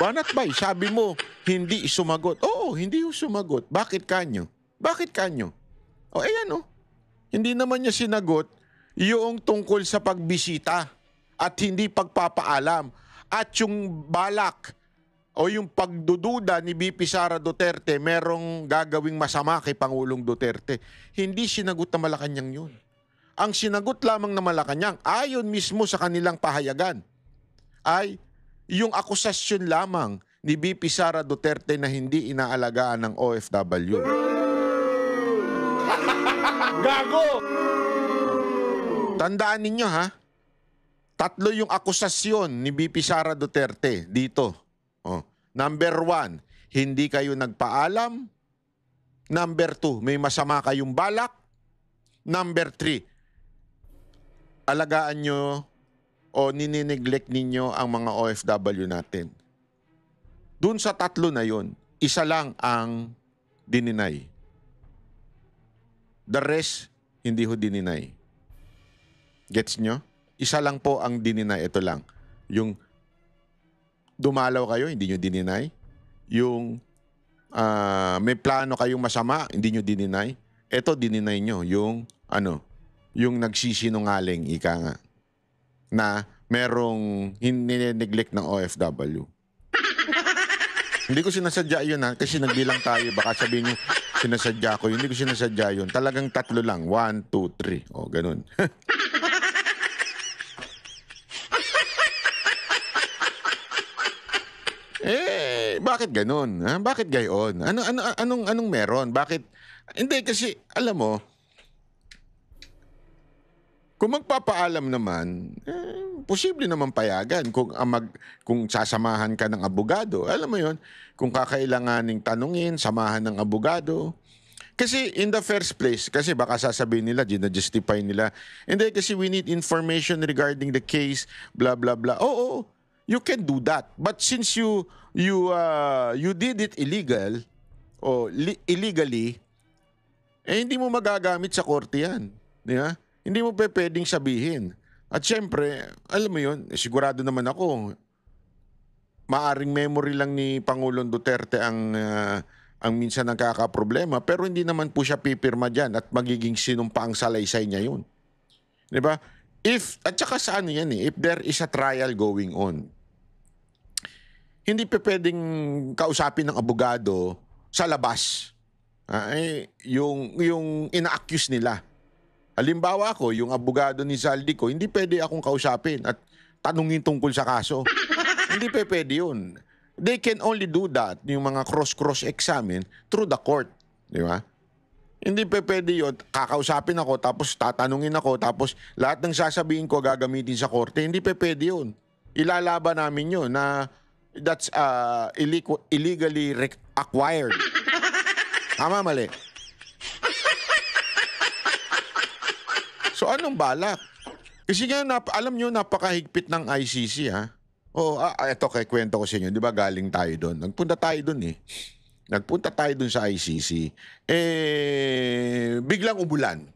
Banatbay, sabi mo, hindi sumagot. Oo, hindi sumagot. Bakit kanyo? Bakit kanyo? O, ayan o. Hindi naman niya sinagot yung tungkol sa pagbisita at hindi pagpapaalam. At yung balak o yung pagdududa ni VP Sara Duterte merong gagawing masama kay Pangulong Duterte. Hindi sinagot na Malacanang yun. Ang sinagot lamang na Malacanang, ayon mismo sa kanilang pahayagan, ay yung akusasyon lamang ni VP Sara Duterte na hindi inaalagaan ng OFW. Gago! Tandaan ninyo ha, 3 yung akusasyon ni VP Sara Duterte dito. Number 1, hindi kayo nagpaalam. Number 2, may masama kayong balak. Number 3, alagaan nyo o ninineglect ninyo ang mga OFW natin. Dun sa 3 na yun, isa lang ang dininay. The rest, hindi ho dininay. Gets nyo? Isa lang po ang dininay. Ito lang. Yung dumalaw kayo, hindi nyo dininay. Yung may plano kayong masama, hindi nyo dininay. Ito, dininay nyo. Yung nagsisinungaling, ika nga, na merong hinineglect ng OFW. Hindi ko sinasadya yun ha, kasi nagbilang tayo. Baka sabihin nyo, sinasadya ko yun. Hindi ko sinasadya yun. Talagang 3 lang. 1, 2, 3. O, ganun. Bakit ganun? Ha? Bakit gayon? Anong meron? Bakit? Hindi kasi, alam mo, kung magpapaalam naman, posible naman payagan kung sasamahan ka ng abogado. Alam mo yon, kung kakailanganing tanungin, samahan ng abogado. Kasi in the first place, kasi baka sasabihin nila, gina-justify nila, hindi kasi we need information regarding the case, blah, blah, blah. Oo, you can do that. But since you did it illegal o illegally, hindi mo magagamit sa korte yan. Di ba? Hindi mo pwedeng sabihin. At syempre, alam mo yun, sigurado naman ako, maaring memory lang ni Pangulong Duterte ang minsan nagkakaproblema, pero hindi naman po siya pipirma dyan at magiging sinumpaang salaysay niya yun. Di ba? At saka sa ano yan if there is a trial going on, hindi pa pwedeng kausapin ng abogado sa labas. Yung ina-accuse nila. Halimbawa ako, yung abogado ni Zaldico, hindi pwede akong kausapin at tanungin tungkol sa kaso. Hindi pa pwede yun. They can only do that, yung mga cross-examine, through the court. Di ba? Hindi pa pwede yun. Kakausapin ako, tapos tatanungin ako, tapos lahat ng sasabihin ko gagamitin sa korte. Hindi pa pwede yun. Ilalaban namin yun na that's illegally acquired. Tama, mali. So anong balak? Kasi nga, alam nyo, napakahigpit ng ICC, ha? Eto, kwento ko sa inyo. Di ba galing tayo doon? Nagpunta tayo doon, eh. Nagpunta tayo doon sa ICC. Biglang umulan.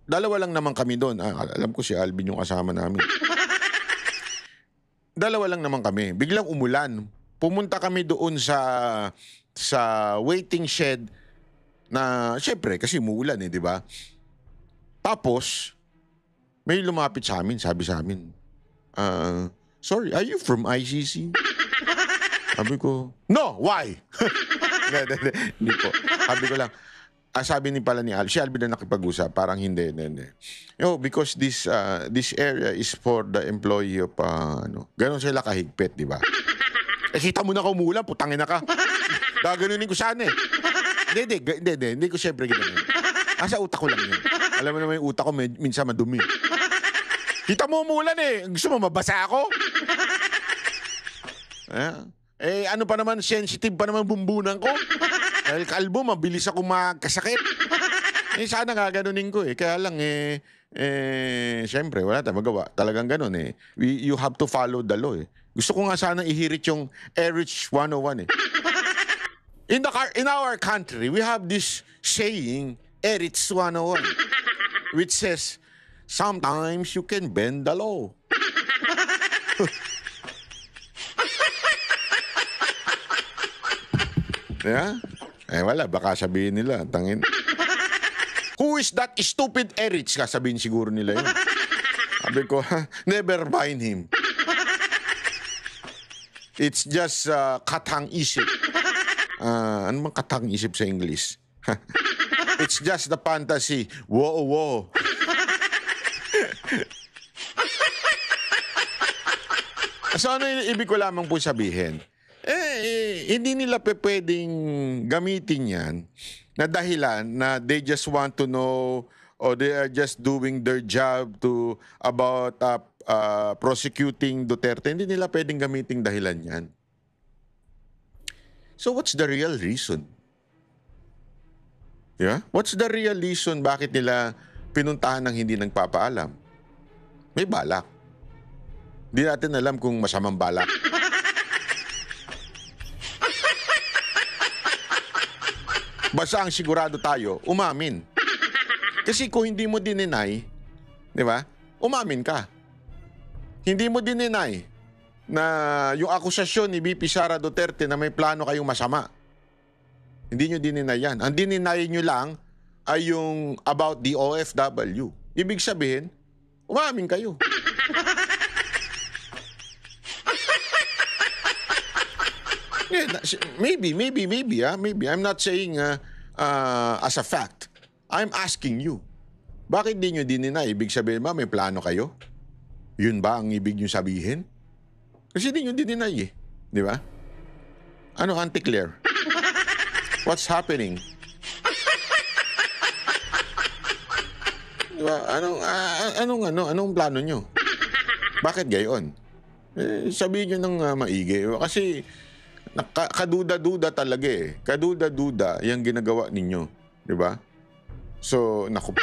Dalawa lang naman kami doon. Alam ko si Alvin yung kasama namin. Dalawa lang naman kami. Biglang umulan. Pumunta kami doon sa waiting shed na, syempre, kasi umuulan di ba? Tapos, may lumapit sa amin, sabi sa amin, sorry, are you from ICC? Sabi ko, no, why? Hindi po. Sabi ko lang, sabi ni si Alvin na nakipag-usap, parang hindi. Because this area is for the employee of, ganon sila kahigpit, di ba? Kita mo na ka umulan, putangin na ka. Gaganunin ko sana eh. Hindi ko syempre ginanon. Sa utak ko lang yun. Alam mo naman yung utak ko minsan madumi. Kita mo umulan eh. Gusto mo mabasa ako? Ano pa naman, sensitive pa naman bumbunan ko. Dahil kalbo, mabilis ako magkasakit. Sana gaganunin ko eh. Kaya lang syempre, wala tayong magawa. Talagang ganun eh. You have to follow the law eh. Gusto ko nga sana ihirit yung Erich 101 eh. In our country, we have this saying, Erich 101, which says, sometimes you can bend the law. Yeah? Wala, baka sabihin nila, tangin. Who is that stupid Erich? Sabihin siguro nila yun. Sabi ko, never mind him. It's just katang isip. Ano bang katang isip sa English? It's just the fantasy. Whoa. So ano yung ibig ko lamang po sabihin? Hindi nila pwedeng gamitin yan na dahilan na they just want to know or they are just doing their job about prosecuting Duterte. Hindi nila pwedeng gamitin dahilan yan. So what's the real reason? Yeah? What's the real reason bakit nila pinuntahan ng hindi nagpapaalam? May balak. Hindi natin alam kung masamang balak. Basta ang sigurado tayo, umamin. Kasi kung hindi mo dininay, di ba? Umamin ka. Hindi mo dininay na yung akusasyon ni VP Sara Duterte na may plano kayong masama. Hindi nyo dininay yan. Ang dininay nyo lang ay yung about the OFW. Ibig sabihin, umamin kayo. Yeah, maybe. Maybe. I'm not saying as a fact. I'm asking you. Bakit di nyo dininay? Ibig sabihin ba may plano kayo? Yun ba ang ibig nyo sabihin? Kasi di nyo dininay eh. Di ba? Ano, Auntie Claire? What's happening? Di ba? Anong plano nyo? Bakit gayon? Sabihin nyo ng maigi. Kasi kaduda-duda talaga eh. Kaduda-duda yung ginagawa ninyo. Di ba? So, naku po.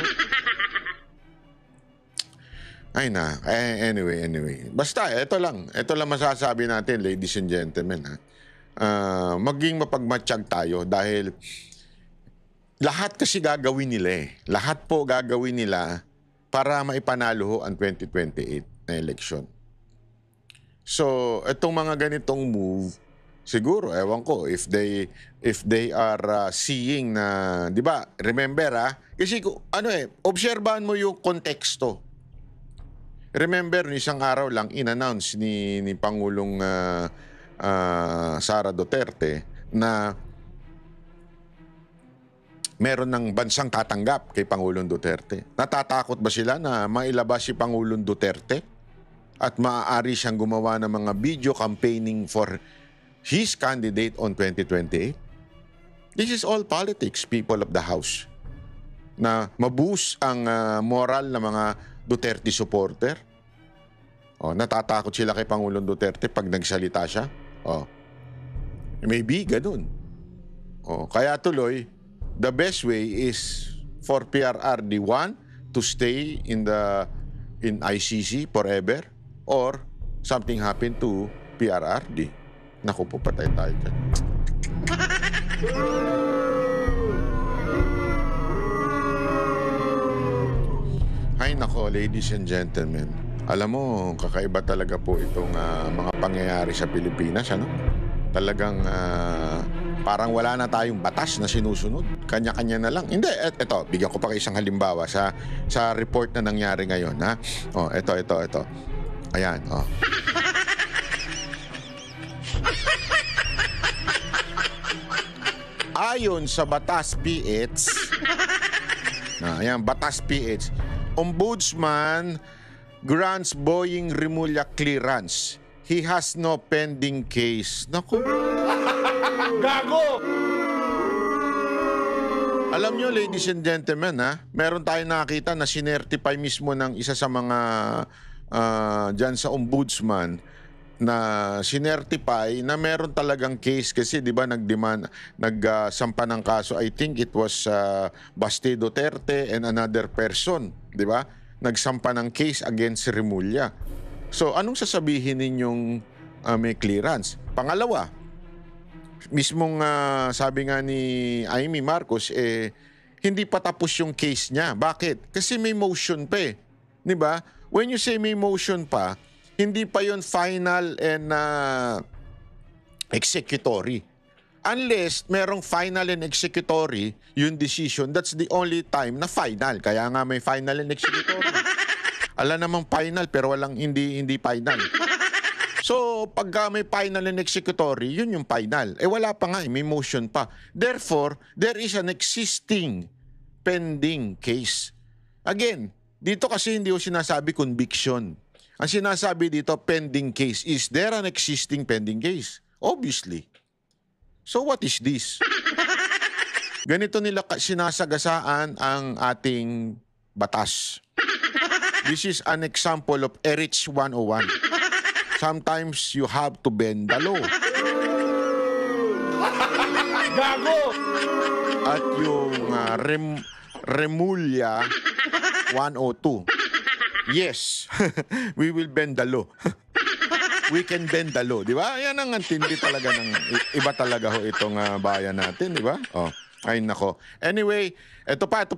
Ay na. Anyway. Basta, ito lang. Ito lang masasabi natin, ladies and gentlemen. Maging mapagmatsyag tayo dahil lahat kasi gagawin nila eh. Lahat po gagawin nila para maipanalo ho ang 2028 na eleksyon. So, itong mga ganitong move, siguro, ewan ko, if they are seeing na, di ba, remember kasi obserbahan mo yung konteksto. Remember, isang araw lang, in-announce ni Pangulong Sara Duterte na meron ng bansang tatanggap kay Pangulong Duterte. Natatakot ba sila na mailabas si Pangulong Duterte at maaari siyang gumawa ng mga video campaigning for his candidate on 2028? This is all politics, people of the House. Na maboost ang moral ng mga Duterte supporter. Natatakot sila kay Pangulong Duterte pag nagsalita siya. Maybe ganun. Kaya tuloy, the best way is for PRRD1 to stay in ICC forever or something happen to PRRD. Naku po, patay tayo dyan. Ay nako, ladies and gentlemen. Alam mo, kakaiba talaga po itong mga pangyayari sa Pilipinas. Talagang parang wala na tayong batas na sinusunod. Kanya-kanya na lang. Hindi, eto, bigyan ko pa kayo isang halimbawa sa report na nangyari ngayon. Ito. Ayan, Ayon sa Batas PH, Batas PH, Ombudsman grants Boying Rimulya clearance. He has no pending case. Naku. Gago! Alam nyo, ladies and gentlemen, meron tayong nakita na sinertify mismo ng isa sa mga dyan sa ombudsman na sinertify na meron talagang case kasi 'di ba nagsampa ng kaso. I think it was Basti Duterte and another person, 'di ba? Nagsampa ng case against Rimulya. So anong sasabihin ninyong may clearance? Pangalawa, mismong sabi nga ni Amy Marcos hindi pa tapos yung case niya. Bakit? Kasi may motion pa eh. 'Di ba? When you say may motion pa, hindi pa yon final and executory. Unless merong final and executory yung decision, that's the only time na final. Kaya nga may final and executory. Ala namang final pero walang hindi final. So, pagka may final and executory, yun yung final. Eh wala pa nga, may motion pa. Therefore, there is an existing pending case. Again, dito kasi hindi ko sinasabi conviction. Ang sinasabi dito, pending case. Is there an existing pending case? Obviously. So what is this? Ganito nila sinasagasaan ang ating batas. This is an example of Erich 101. Sometimes you have to bend the law. Gago! At yung Remulla 102. Yes, we will bend the law. We can bend the law, di ba? Yan ang antindi talaga ng iba talaga ho itong bayan natin, di ba? Oh, ay nako. Anyway, ito pa.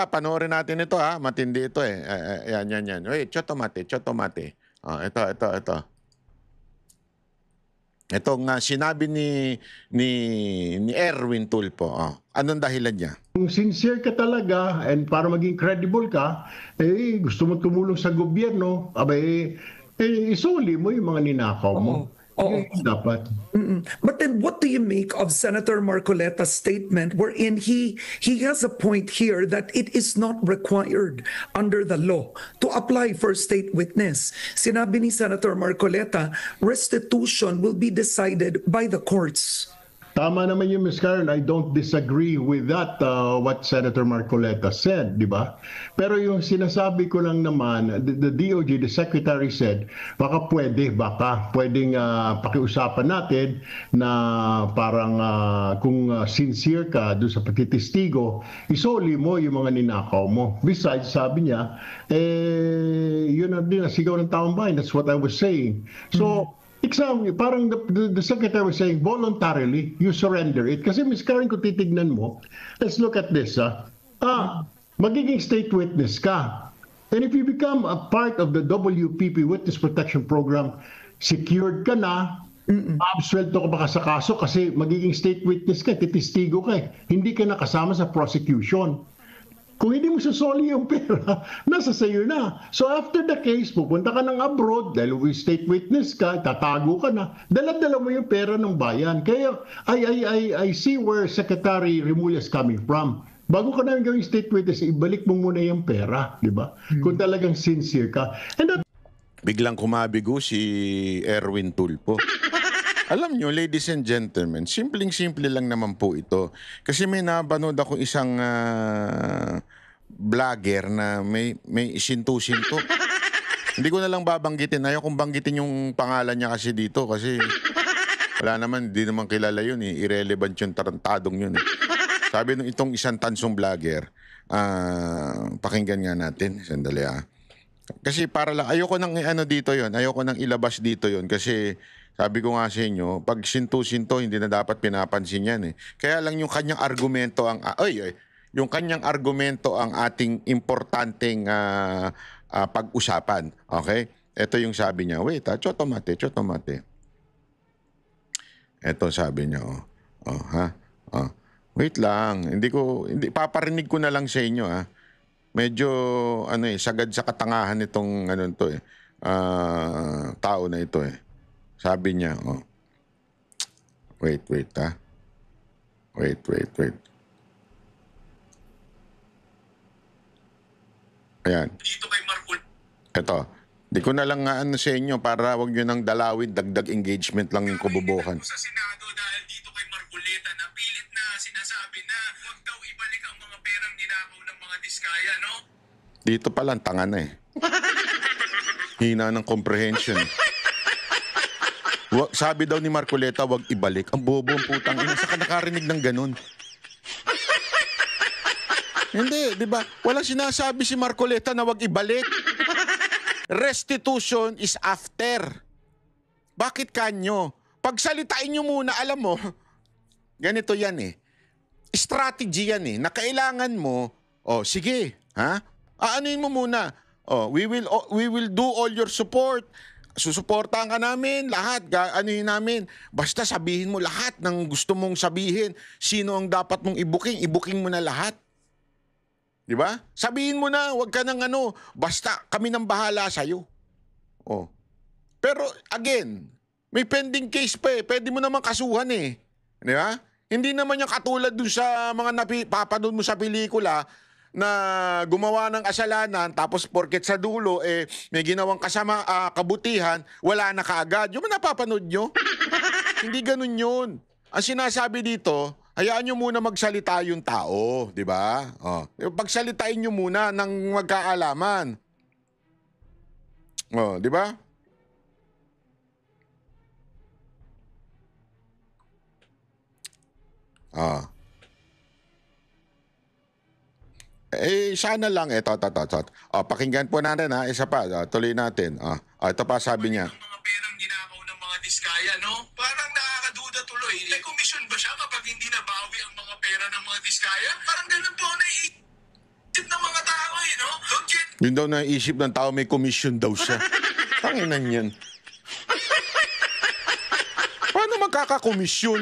Panoorin natin ito ha. Matindi ito eh. Yan. Wait, chotomate. Oh, ito. Itong sinabi ni Erwin Tulfo. Oh, anong dahilan niya? Kung sincere ka talaga and para maging credible ka, gusto mo tumulong sa gobyerno, isuli mo yung mga ninakaw mo. Dapat. But then what do you make of Senator Marcoleta's statement wherein he has a point here that it is not required under the law to apply for state witness? Sinabi ni Senator Marcoleta, restitution will be decided by the courts. Tama naman yung Ms. Karen, I don't disagree with that, what Senator Marcoleta said, di ba? Pero yung sinasabi ko lang naman, the DOJ, the Secretary said, baka pwedeng pakiusapan natin na parang kung sincere ka doon sa pagtitistigo, isoli mo yung mga ninakaw mo. Besides, sabi niya, yun na din, sigaw ng taong bayan. That's what I was saying. So, parang the Secretary was saying, voluntarily, you surrender it. Kasi Ms. Karen, kung titignan mo, let's look at this. Magiging state witness ka. And if you become a part of the WPP, Witness Protection Program, secured ka na, absuelto ka baka sa kaso kasi magiging state witness ka, titistigo ka hindi ka nakasama sa prosecution. Kung hindi mo susoli yung pera, nasa sayo na. So after the case, pupunta ka ng abroad, dahil state witness ka, tatago ka na, dala-dala mo yung pera ng bayan. Kaya I see where Secretary Remulla is coming from. Bago ka namin gawing state witness, ibalik mo muna yung pera, di ba? Kung talagang sincere ka. And that... Biglang kumabigo si Erwin Tulfo. Alam nyo, ladies and gentlemen, simpleng-simple lang naman po ito. Kasi may napanood ako isang vlogger na may isinto-sinto. Hindi ko na lang babanggitin. Ayaw kong banggitin yung pangalan niya kasi dito. Kasi wala naman, hindi naman kilala yun eh. Irrelevant yung tarantadong yun eh. Sabi nung itong isang tansong vlogger, pakinggan nga natin. Sandali Kasi para lang, ayoko nang dito yon, ayoko nang ilabas dito yon kasi sabi ko nga sa inyo, pag sinto-sinto, hindi na dapat pinapansin yan eh. Kaya lang yung kanyang argumento yung kanyang argumento ang ating importanteng pag-usapan. Okay? Ito yung sabi niya, wait chotomate. Ito sabi niya, wait lang, hindi paparinig ko na lang sa inyo Medyo sagad sa katangahan itong tao na ito Sabi niya, wait. Wait. Ayan. Dito kay Marcul. Ito. Di ko na lang sa inyo para wag nyo nang dalawin, dagdag engagement lang yung kububukan. Sa Senado dahil dito kay Marcoleta na pilit na sinasabi na huwag daw ibalik ang mga perang ninakaw ng mga diskaya, no? Dito pa lang, tanga na Hina ng comprehension. Sabi daw ni Marcoleta, wag ibalik. Ang bobo ang putang ina. Saka nakarinig ng ganun. Hindi, di ba? Walang sinasabi si Marcoleta na wag ibalik. Restitution is after. Bakit kanyo? Pagsalitain nyo muna, alam mo, ganito yan strategy yan na kailangan mo, sige, aanuin mo muna. We will do all your support. susuportahan ka namin, lahat, anuhin namin. Basta sabihin mo lahat ng gusto mong sabihin. Sino ang dapat mong i-booking mo na lahat. Di ba? Sabihin mo na, wag ka nang basta kami nang bahala sa'yo. Oh. Pero again, may pending case pa eh. Pwede mo naman kasuhan eh. Di ba? Hindi naman yung katulad dun sa mga papanood mo sa pelikula na gumawa ng kasalanan tapos porket sa dulo may ginawang kabutihan, wala na kaagad. Yung napapanood nyo? Hindi ganun yun. Ang sinasabi dito, hayaan nyo muna magsalita yung tao, di ba? Oh. Pagsalitain nyo muna ng magkaalaman. Oh, di ba? Ah. Sana lang ito. Pakinggan po natin ha, isa pa, tuloy natin. Ito pa sabi niya. Ang mga perang ginakaw ng mga diskaya, no? Parang nakakaduda tuloy. May commission ba siya kapag hindi nabawi ang mga pera ng mga diskaya? Parang ganun po naiisip ng mga tao, no? Don't get... Yun daw naisip ng tao, may commission daw siya. Tanginan yan. Paano magkakakomisyon?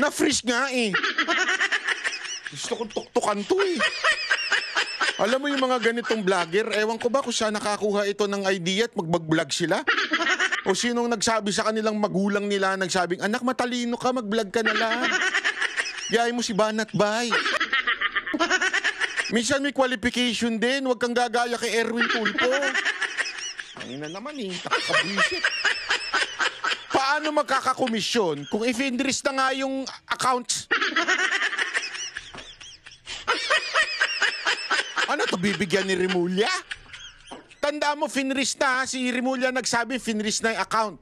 Na-freeze nga eh. Gusto kong tuktukan to eh. Alam mo yung mga ganitong vlogger, ewan ko ba kung saan nakakuha ito ng idea at mag-vlog sila? O sinong nagsabi sa kanilang magulang nila, nagsabing, anak matalino ka, mag-vlog ka na lang. Yayin mo si Banat Bay. Minsan may qualification din, huwag kang gagaya kay Erwin Tulfo. Ang ina naman eh, nakakabwisit. Paano magkakakomisyon kung i-finrest na nga yung accounts? Ano to, bibigyan ni Rimulya? Tanda mo, finrest na. Si Rimulya nagsabi, finrest na yung account.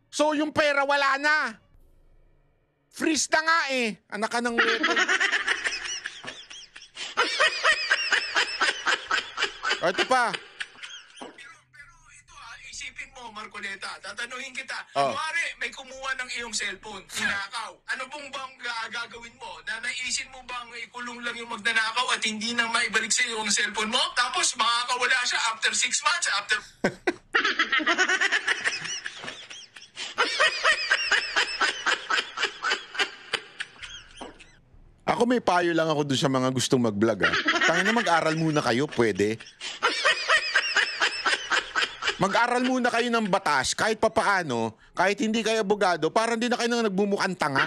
So, yung pera wala na. Freeze na nga eh. Anak ka ng weapon. Ito pa. Pero ito isipin mo, Marcoleta, tatanungin kita. Oh. Kunwari, may kumuha ng iyong cellphone, ninakaw. Ano bang gagawin mo? Nanaisin mo bang ikulong lang yung magnanakaw at hindi na maibalik sa iyo ang cellphone mo? Tapos makakawala siya after 6 months, after... Ako may payo lang ako dun sa mga gustong mag-vlog Tangin na mag-aral muna kayo, pwede. Mag-aral muna kayo ng batas, kahit papaano, kahit hindi kayo abogado, para hindi na kayo nang nagbumukhang tanga.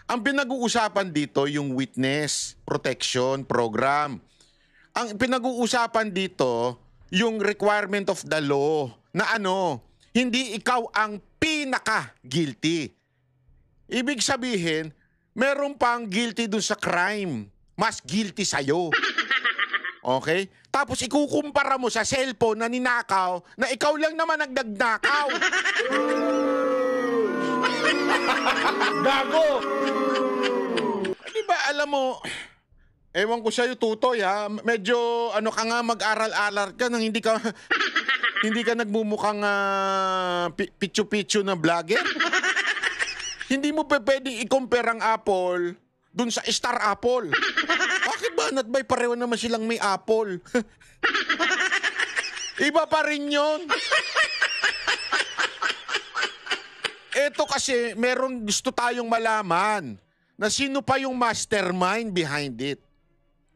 Ang pinag-uusapan dito, yung witness protection program. Ang pinag-uusapan dito, yung requirement of the law, na hindi ikaw ang pinaka-guilty. Ibig sabihin, meron pang guilty dun sa crime. Mas guilty sa'yo. Okay? Tapos ikukumpara mo sa cellphone na ninakaw na ikaw lang naman nagnagnakaw. Gago! Di ba, alam mo, ewan ko sa'yo, Tutoy, ha? Medyo, ka nga, mag-aral-aral ka nang hindi ka nagmumukhang pitsu-pitsu na vlogger. Hindi mo pwedeng i-compare ang Apple dun sa Star Apple. Bakit ba? Natbay pareho naman silang may Apple. Iba pa rin yun. Ito kasi, meron gusto tayong malaman na sino pa yung mastermind behind it.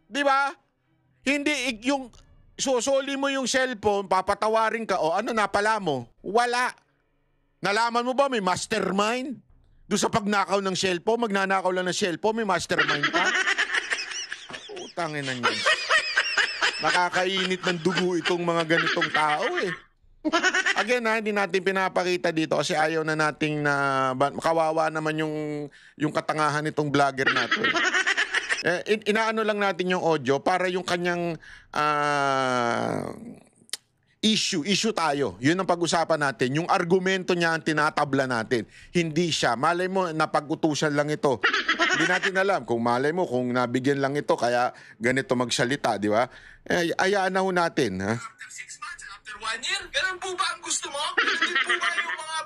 Di ba? Hindi yung susuli mo yung cellphone, papatawarin ka, napala mo? Wala. Nalaman mo ba may mastermind? Doon sa pagnakaw ng cellphone, magnanakaw lang ng cellphone, may mastermind pa? Putangin na niyan. Nakakainit ng dugo itong mga ganitong tao eh. Again hindi natin pinapakita dito kasi ayaw na nating kawawa naman yung katangahan nitong vlogger natin. Inaano lang natin yung audio para yung kanyang issue tayo. Yun ang pag-usapan natin. Yung argumento niya ang tinatabla natin. Hindi siya. Malay mo, napag-utusan lang ito. Hindi natin alam. Kung malay mo, kung nabigyan lang ito, kaya ganito magsalita, di ba? Ayaan na ho natin. Ha? After 6 months, after 1 year, ganun po ba ang gusto mo? Ganun din po ba yung mga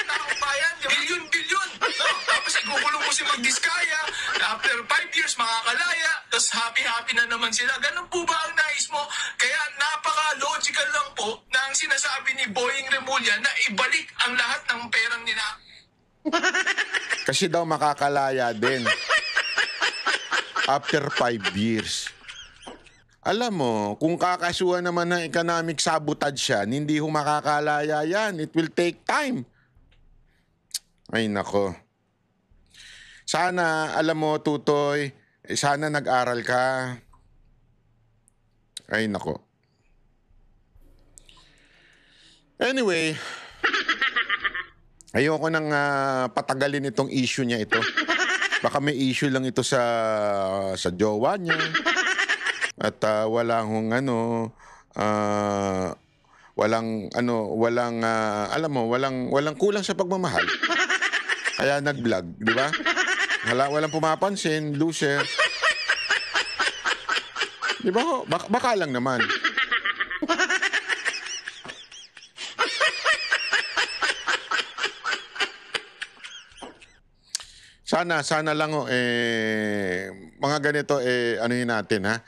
taong bayan? Bilyon-bilyon. No? Tapos ikukulong mo si Magdiskaya. After 5 years, makakalaya. Tapos happy-happy na naman sila. Ganun po ba ang nais mo? Kaya napaka-logical Remulla na ibalik ang lahat ng perang nila. Kasi daw makakalaya din. After 5 years. Alam mo, kung kakasuhan naman ng economic sabotage yan, hindi ho makakalaya yan. It will take time. Ay, nako. Sana, alam mo, Tutoy, sana nag-aral ka. Ay, nako. Anyway, ayoko nang patagalin itong issue niya ito. Baka may issue lang ito sa jowa niya. At walang alam mo, walang kulang sa pagmamahal. Kaya nag-vlog, di ba? Walang pumapansin, loser. Di ba ho? Baka lang naman. Sana lang mga ganito anuhin natin ha.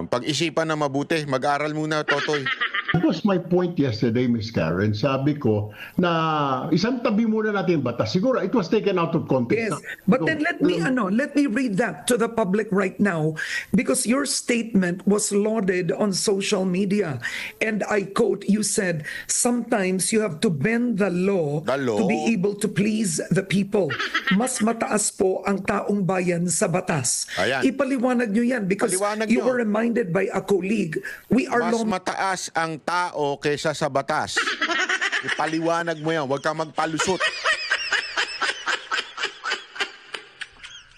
Pag-isipan na mabuti, mag-aral muna, Totoy. That was my point yesterday, Miss Karen. Sabi ko na isang tabi muna natin yung batas. Siguro it was taken out of context. Yes, but then let me read that to the public right now, because your statement was lauded on social media, and I quote, you said, sometimes you have to bend the law to be able to please the people. Mas mataas po ang taong bayan sa batas. Ayan. Ipaliwanag nyo yan because Paliwanag you nyo. were reminded by a colleague, we are Mas mataas ang tao kaysa sa batas. Ipaliwanag mo yan, huwag kang magpalusot.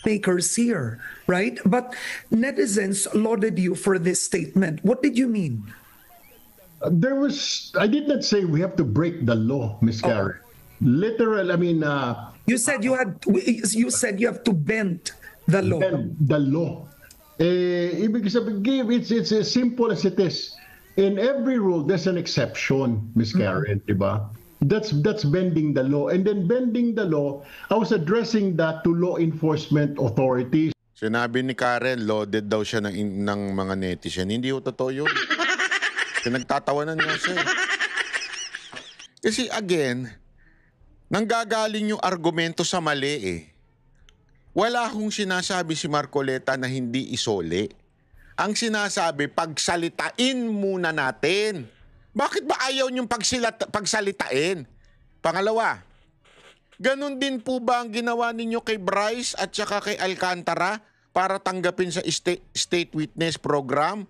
makers here, right? But netizens lauded you for this statement. What did you mean? I did not say we have to break the law, Miss Karen. Literal, I mean, You said you have to bend the law. bend the law. Ibig sabihin, it's as simple as it is. In every rule, there's an exception, Miss Karen, di ba? That's bending the law. And then bending the law, I was addressing that to law enforcement authorities. Sinabi ni Karen, loaded daw siya ng mga netizen. Hindi ho totoo yun. Pinagtatawanan niya siya. Kasi again, nanggagaling yung argumento sa mali eh. Wala akong sinasabi si Marcoleta na hindi isole. Ang sinasabi, pagsalitain muna natin. Bakit ba ayaw niyong pagsalitain? Pangalawa, ganun din po ba ang ginawa ninyo kay Bryce at saka kay Alcantara para tanggapin sa state witness program?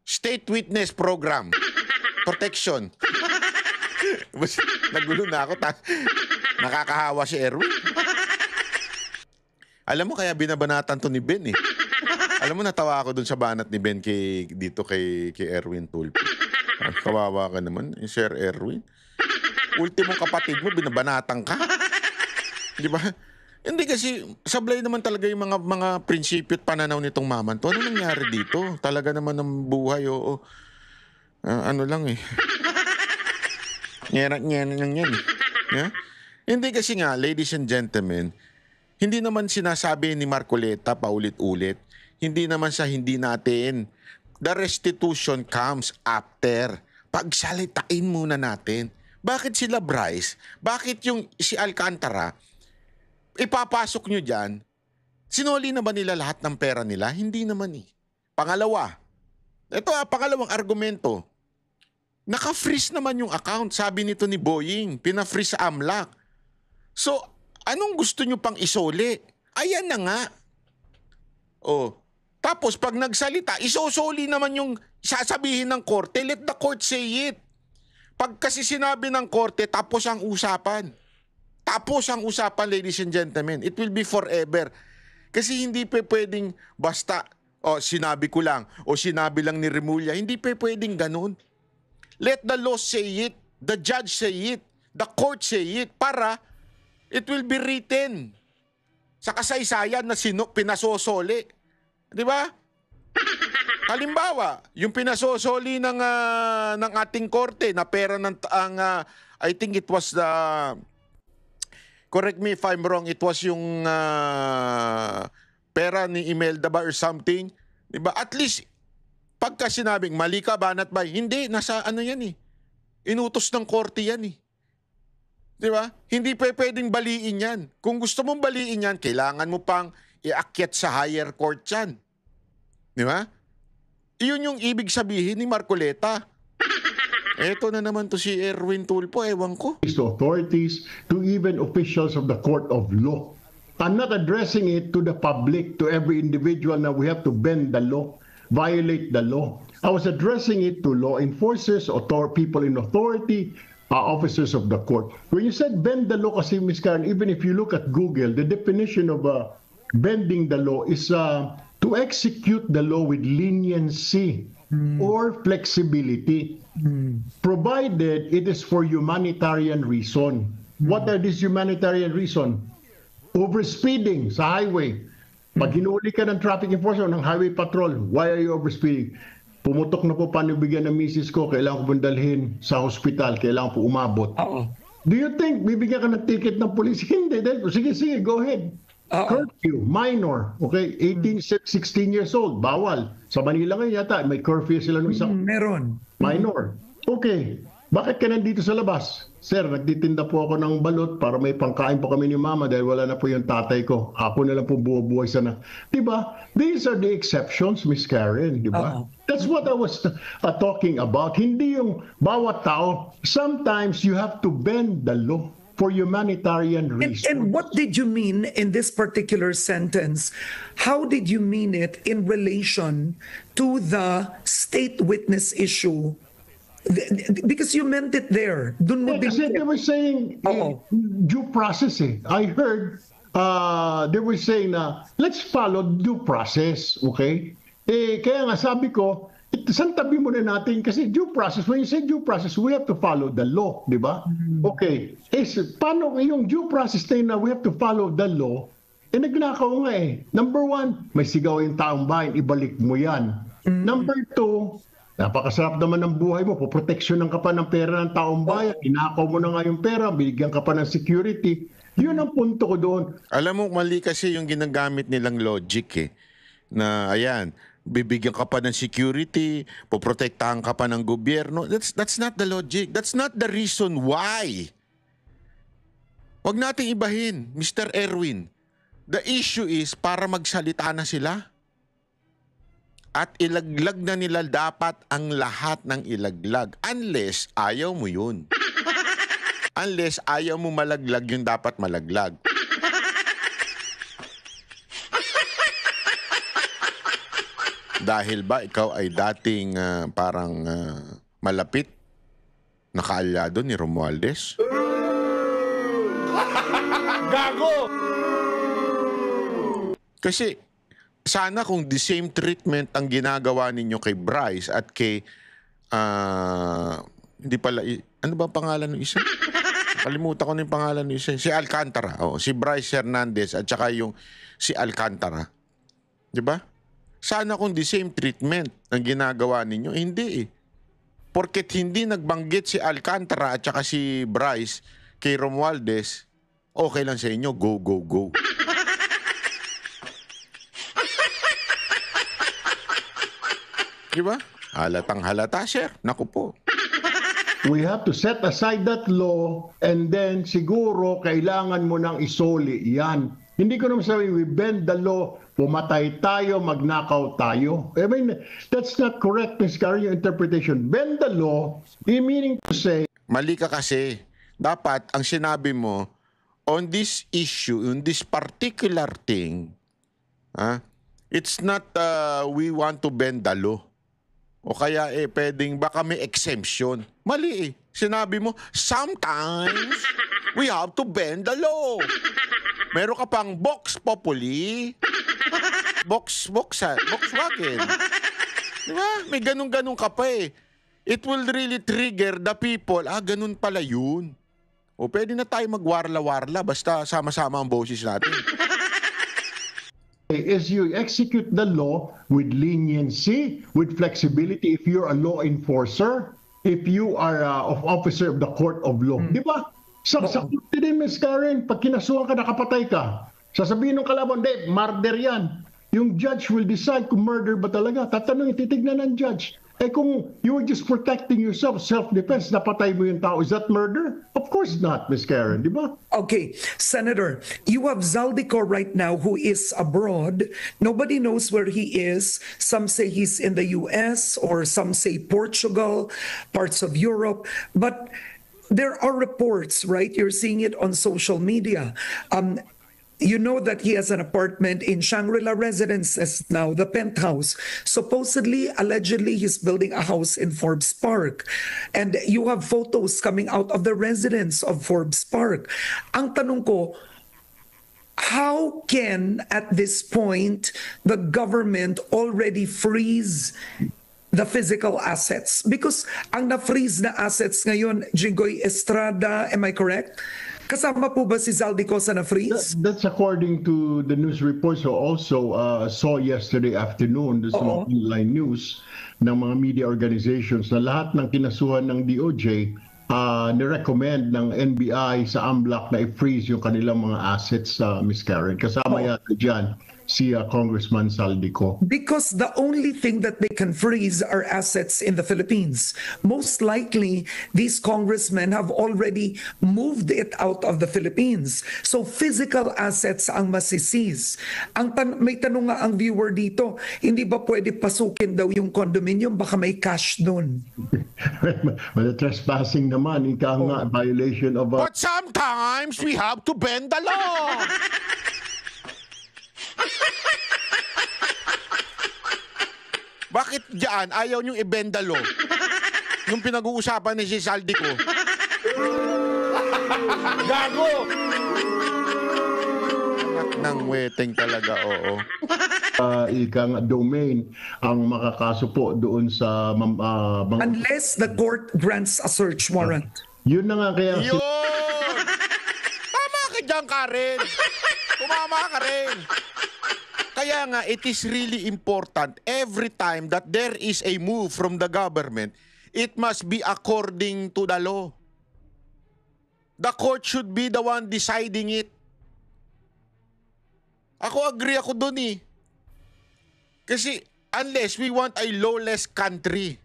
State witness program. Protection. Nagulo na ako. Nakakahawa si Erwin. Alam mo, kaya binabanatan to ni Ben eh. Alam mo, natawa ako dun sa banat ni Ben dito kay Erwin Tulfo. Kawawa ka naman, Sir Erwin. Ultimong kapatid mo, binabanatan ka. Di ba? Hindi kasi, sablay naman talaga yung mga prinsipyo at pananaw nitong maman to. Ano nangyari dito? Talaga naman ng buhay, oo. Ano lang eh. Nyera lang yan eh. Yeah? Hindi kasi nga, ladies and gentlemen, hindi naman sinasabi ni Marcoleta paulit-ulit. Hindi naman sa hindi natin. The restitution comes after. Pagsalitain muna natin. Bakit sila Bryce? Bakit yung si Alcantara? Ipapasok nyo dyan. Sinuli na ba nila lahat ng pera nila? Hindi naman eh. Pangalawa. Ito pangalawang argumento. Naka-freeze naman yung account. Sabi nito ni Boying. Pina-freeze sa AMLAC. So, anong gusto nyo pang isole? Ayan na nga. Tapos pag nagsalita, isosoli naman yung sasabihin ng korte. Let the court say it. Pag kasi sinabi ng korte, tapos ang usapan. Tapos ang usapan, ladies and gentlemen. It will be forever. Kasi hindi pwedeng basta, sinabi ko lang, o sinabi lang ni Remulla. Hindi pwedeng ganun. Let the law say it. The judge say it. The court say it. Para it will be written sa kasaysayan na pinasosoli. Di ba? Halimbawa, yung pinasosoli ng ating korte na pera ng I think it was the, correct me if I'm wrong, it was yung pera ni Imelda ba or something. Di ba? At least Pagka sinabing mali ka, banat bay, hindi, nasa ano yan eh. Inutos ng korte yan eh. Di ba? Hindi pwedeng baliin yan. Kung gusto mong baliin yan, kailangan mo pang iakyat sa higher court yan. Di ba? Iyon yung ibig sabihin ni Marcoleta. Eto na naman to si Erwin Tulfo, ewan ko. To authorities, to even officials of the court of law. I'm not addressing it to the public, to every individual na we have to bend the law, violate the law. I was addressing it to law enforcers, people in authority, officers of the court. When you said bend the law, kasi Ms. Karen, even if you look at Google, the definition of bending the law is to execute the law with leniency or flexibility, provided it is for humanitarian reason. What are these humanitarian reason? Overspeeding sa highway. Pag hinuli ka ng traffic enforcer, ng highway patrol, why are you overspeeding? Pumutok na po panibigyan ng misis ko, kailangan ko dalhin sa hospital, kailangan po umabot. Do you think bibigyan ka ng ticket ng police? Hindi. Sige, go ahead. Curfew, minor, okay? 18, 16 years old, bawal. Sa Manila ngayon yata, may curfew sila ng isang Meron. minor. Okay, bakit ka nandito sa labas? Sir, nagtitinda po ako ng balot para may pangkain po kami ni mama dahil wala na po yung tatay ko. Ako na lang po buhay sana. Diba? These are the exceptions, Miss Karen. Diba? That's what I was talking about. Hindi yung bawat tao. Sometimes you have to bend the law for humanitarian reasons. And what did you mean in this particular sentence? How did you mean it in relation to the state witness issue? Because you meant it there. Dun mo Kasi they were saying due process eh. I heard they were saying na let's follow due process, okay? Kaya nga sabi ko, santabi muna natin kasi due process, when you say due process, we have to follow the law, di ba? Okay. Paano yung due process na we have to follow the law? Nagnakaw nga eh. Number one, may sigaw yung taong bayan, ibalik mo yan. Number two, napakasarap naman ng buhay mo, poproteksyonan ka pa ng pera ng taong bayan, inakaw mo na nga yung pera, binigyan ka pa ng security. Yun ang punto ko doon. Alam mo, mali kasi yung ginagamit nilang logic eh. Na ayan, bibigyan ka pa ng security, poprotektahan ka pa ng gobyerno. That's not the logic. That's not the reason why. Huwag nating ibahin, Mr. Erwin. The issue is para magsalita na sila. At ilaglag na nila dapat ang lahat ng ilaglag. Unless ayaw mo yun. Unless ayaw mo malaglag yung dapat malaglag. Dahil ba ikaw ay dating parang malapit na kaalyado ni Romualdez? Gago! Kasi sana kung the same treatment ang ginagawa ninyo kay Bryce at kay hindi pala, ano ba pangalan ng isa? Kalimutan ko na yung pangalan ng isa. Si Alcantara. Si Bryce Hernandez at saka yung si Alcantara. Di ba? Sana kung the same treatment ang ginagawa ninyo. Hindi eh. Porket hindi nagbanggit si Alcantara at saka si Bryce kay Romualdez, okay lang sa inyo. Go, go, go. Diba? Halatang halata, sir. Naku po. We have to set aside that law and then siguro kailangan mo nang isoli yan. Hindi ko naman sabi, we bend the law, pumatay tayo, magnakaw tayo. I mean, that's not correct, Ms. Karen, yung interpretation. Bend the law, meaning to say... Mali ka kasi. Dapat, ang sinabi mo, on this issue, on this particular thing, it's not we want to bend the law. O kaya pwedeng baka may exemption. Mali eh. Sinabi mo, sometimes we have to bend the law. Meron ka pang Vox Populi, Volkswagen. Diba? May ganun-ganun ka pa eh. It will really trigger the people. Ganun pala yun. O pwede na tayo magwarla-warla basta sama-sama ang boses natin. Is you execute the law with leniency, with flexibility if you're a law enforcer, if you are of officer of the court of law. Di ba? Sa korte din, Ms. Karen, pag kinasuhan ka, nakapatay ka, sasabihin ng kalaban, hindi, murder yan. Yung judge will decide kung murder ba talaga. Tatanungin, titignan ng judge. Eh kung you were just protecting yourself, self-defense, napatay mo yung tao, is that murder? Of course not, Ms. Karen, di ba? Okay, Senator, you have Zaldico right now who is abroad. Nobody knows where he is. Some say he's in the US or some say Portugal, parts of Europe. But there are reports, right? You're seeing it on social media. You know that he has an apartment in Shangri-La Residences now, the penthouse. Supposedly, allegedly, he's building a house in Forbes Park. And you have photos coming out of the residence of Forbes Park. Ang tanong ko, how can, at this point, the government already freeze the physical assets? Because ang na-freeze na assets ngayon, Jinggoy Estrada, am I correct? Kasama po ba si Zaldico sa na-freeze? That's according to the news reports I also saw yesterday afternoon. There's some online news ng mga media organizations na lahat ng kinasuhan ng DOJ nirecommend ng NBI sa AMLAC na i-freeze yung kanilang mga assets, Ms. Karen. Kasama yata dyan si Congressman Zaldico. Because the only thing that they can freeze are assets in the Philippines. Most likely, these congressmen have already moved it out of the Philippines. So physical assets ang masiseize. May tanong nga ang viewer dito, hindi ba pwede pasukin daw yung condominium? Baka may cash doon. Well, trespassing naman, ika nga, violation of... But sometimes we have to bend the law. Bakit diyan ayaw niyong i-bend the law? Yung pinag-uusapan ni si Zaldico. Gago! Anak ng weteng talaga, oo. Ika nga, domain ang makakaso po doon sa... Unless the court grants a search warrant. Yun na nga kaya... Yun! Tama ka dyan, Karen. Tumama ka rin. Kaya nga, it is really important every time that there is a move from the government, it must be according to the law. The court should be the one deciding it. Agree ako dun eh. Kasi unless we want a lawless country,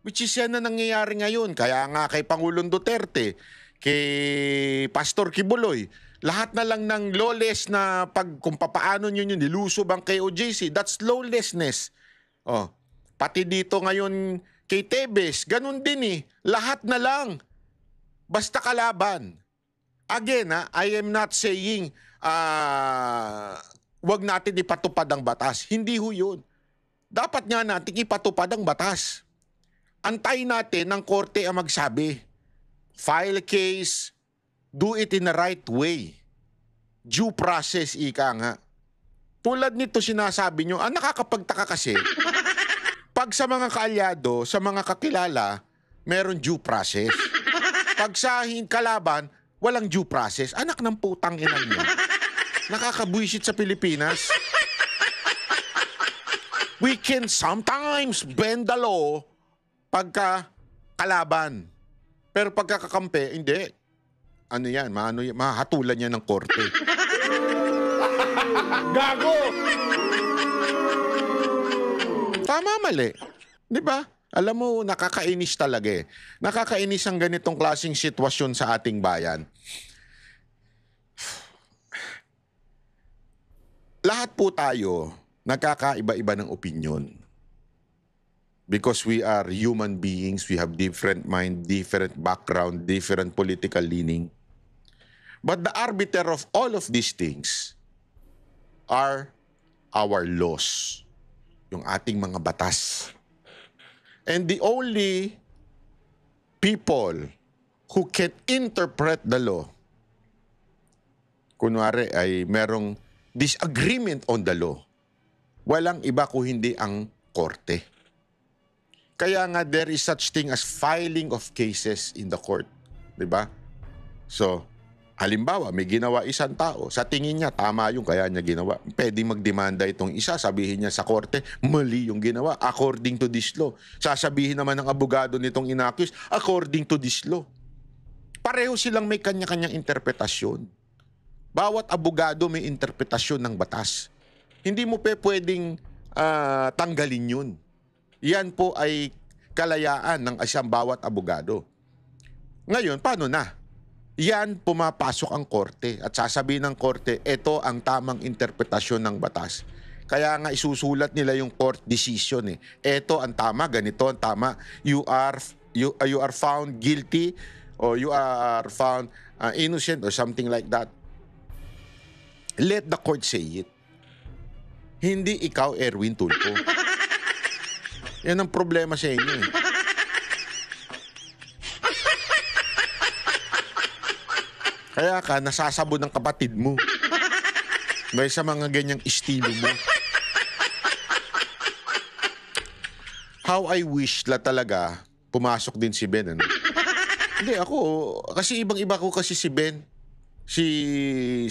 which is yan na nangyayari ngayon. Kaya nga kay Pangulong Duterte, kay Pastor Kibuloy, lahat na lang ng lawless na kung papaano nyo yun, nilusob ang KOJC, that's lawlessness. Oh, pati dito ngayon kay Tebes, ganun din eh. Lahat na lang. Basta kalaban. Again, I am not saying wag natin ipatupad ang batas. Hindi ho yun. Dapat nga natin ipatupad ang batas. Antayin natin ng korte ang magsabi. File case, do it in the right way. Due process, ika nga. Tulad nito sinasabi nyo, nakakapagtaka kasi, pag sa mga kaalyado, sa mga kakilala, meron due process. Pag sa kalaban, walang due process. Anak ng putang ina nyo. Nakakabuisit sa Pilipinas. We can sometimes bend the law pagka kalaban. Pero pagka kakampi, hindi. Ano yan? Mahatulan yan ng korte. Gago! Tama, mali. Di ba? Alam mo, nakakainis talaga eh. Nakakainis ang ganitong klaseng sitwasyon sa ating bayan. Lahat po tayo nagkakaiba-iba ng opinion. Because we are human beings, we have different mind, different background, different political leaning. But the arbiter of all of these things are our laws, yung ating mga batas. And the only people who can interpret the law, kunwari ay merong disagreement on the law, walang iba kung hindi ang korte. Kaya nga there is such thing as filing of cases in the court. Diba? So, halimbawa, may ginawa isang tao. Sa tingin niya, tama yung kaya niya ginawa. Pwede magdemanda itong isa. Sabihin niya sa korte, mali yung ginawa. According to this law. Sasabihin naman ng abogado nitong inaccused, according to this law. Pareho silang may kanya-kanyang interpretasyon. Bawat abogado may interpretasyon ng batas. Hindi mo pwedeng tanggalin yun. Yan po ay kalayaan ng isang bawat abogado. Ngayon, paano na? Yan, pumapasok ang korte at sasabihin ng korte, ito ang tamang interpretasyon ng batas. Kaya nga isusulat nila yung court decision eh. Ito ang tama, ganito ang tama. You are found guilty or you are found innocent or something like that. Let the court say it. Hindi ikaw, Erwin Tulfo. Yan ang problema sa inyo eh. Kaya ka nasasabon ng kapatid mo. May sa mga ganyang estilo mo. How I wish la talaga pumasok din si Ben. Ano? Hindi ako, kasi ibang-iba ko kasi si Ben. Si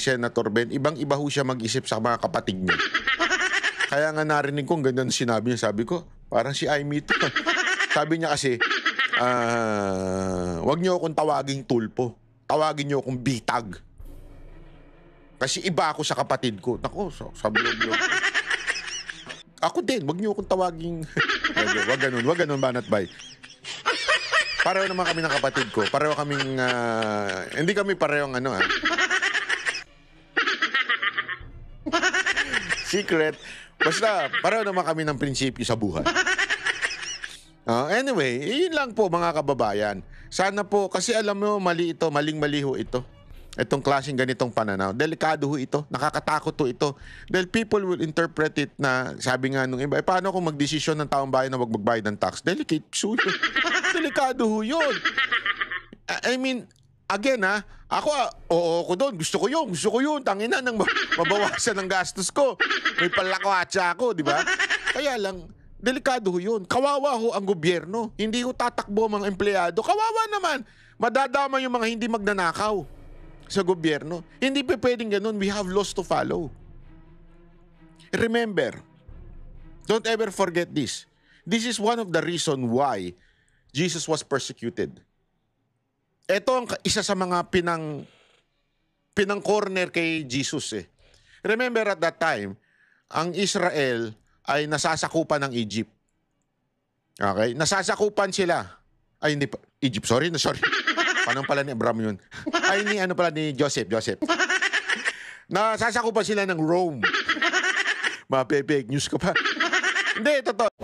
Senator Ben, ibang-iba ho siya mag-isip sa mga kapatid niya. Kaya nga narinig ko, ganyan sinabi niya. Sabi ko, parang si Aimee to. Sabi niya kasi, wag niyo akong tawaging Tulpo. Tawagin niyo akong Bitag. Kasi iba ako sa kapatid ko. Naku, sabi niyo. Ako din, wag niyo akong tawaging... wag ganun, Banat Bay. Pareho naman kami ng kapatid ko. Pareho kaming... hindi kami parehong ano, secret. Basta, pareho naman kami ng prinsipyo sa buhay. Anyway, yun lang po mga kababayan. Sana po, kasi alam mo, mali ito, maling-mali ho ito. Itong klaseng ganitong pananaw. Delikado ho ito, nakakatakot ho ito. Dahil people will interpret it na, sabi nga nung iba, paano kung magdesisyon ng taong bayan na wag magbayad ng tax? Delicate issue. Delikado ho yun. I mean, again ako, oo ko doon, gusto ko yun, tangina nang mabawasan ng gastos ko. May palakwatsa ako, di ba? Kaya lang, delikado ho yun. Kawawa ho ang gobyerno. Hindi ho tatakbo ang mga empleyado. Kawawa naman. Madadama yung mga hindi magnanakaw sa gobyerno. Hindi pa pwedeng ganun. We have laws to follow. Remember, don't ever forget this. This is one of the reasons why Jesus was persecuted. Ito ang isa sa mga pinang-corner kay Jesus eh. Remember at that time, ang Israel ay nasasakupan ng Egypt. Okay? Nasasakupan sila. Ay, hindi pa. Egypt, sorry. Paano pala ni Abraham yun? Ay, ni Joseph. Nasasakupan sila ng Rome. Mga fake news ka pa. Hindi, totoo.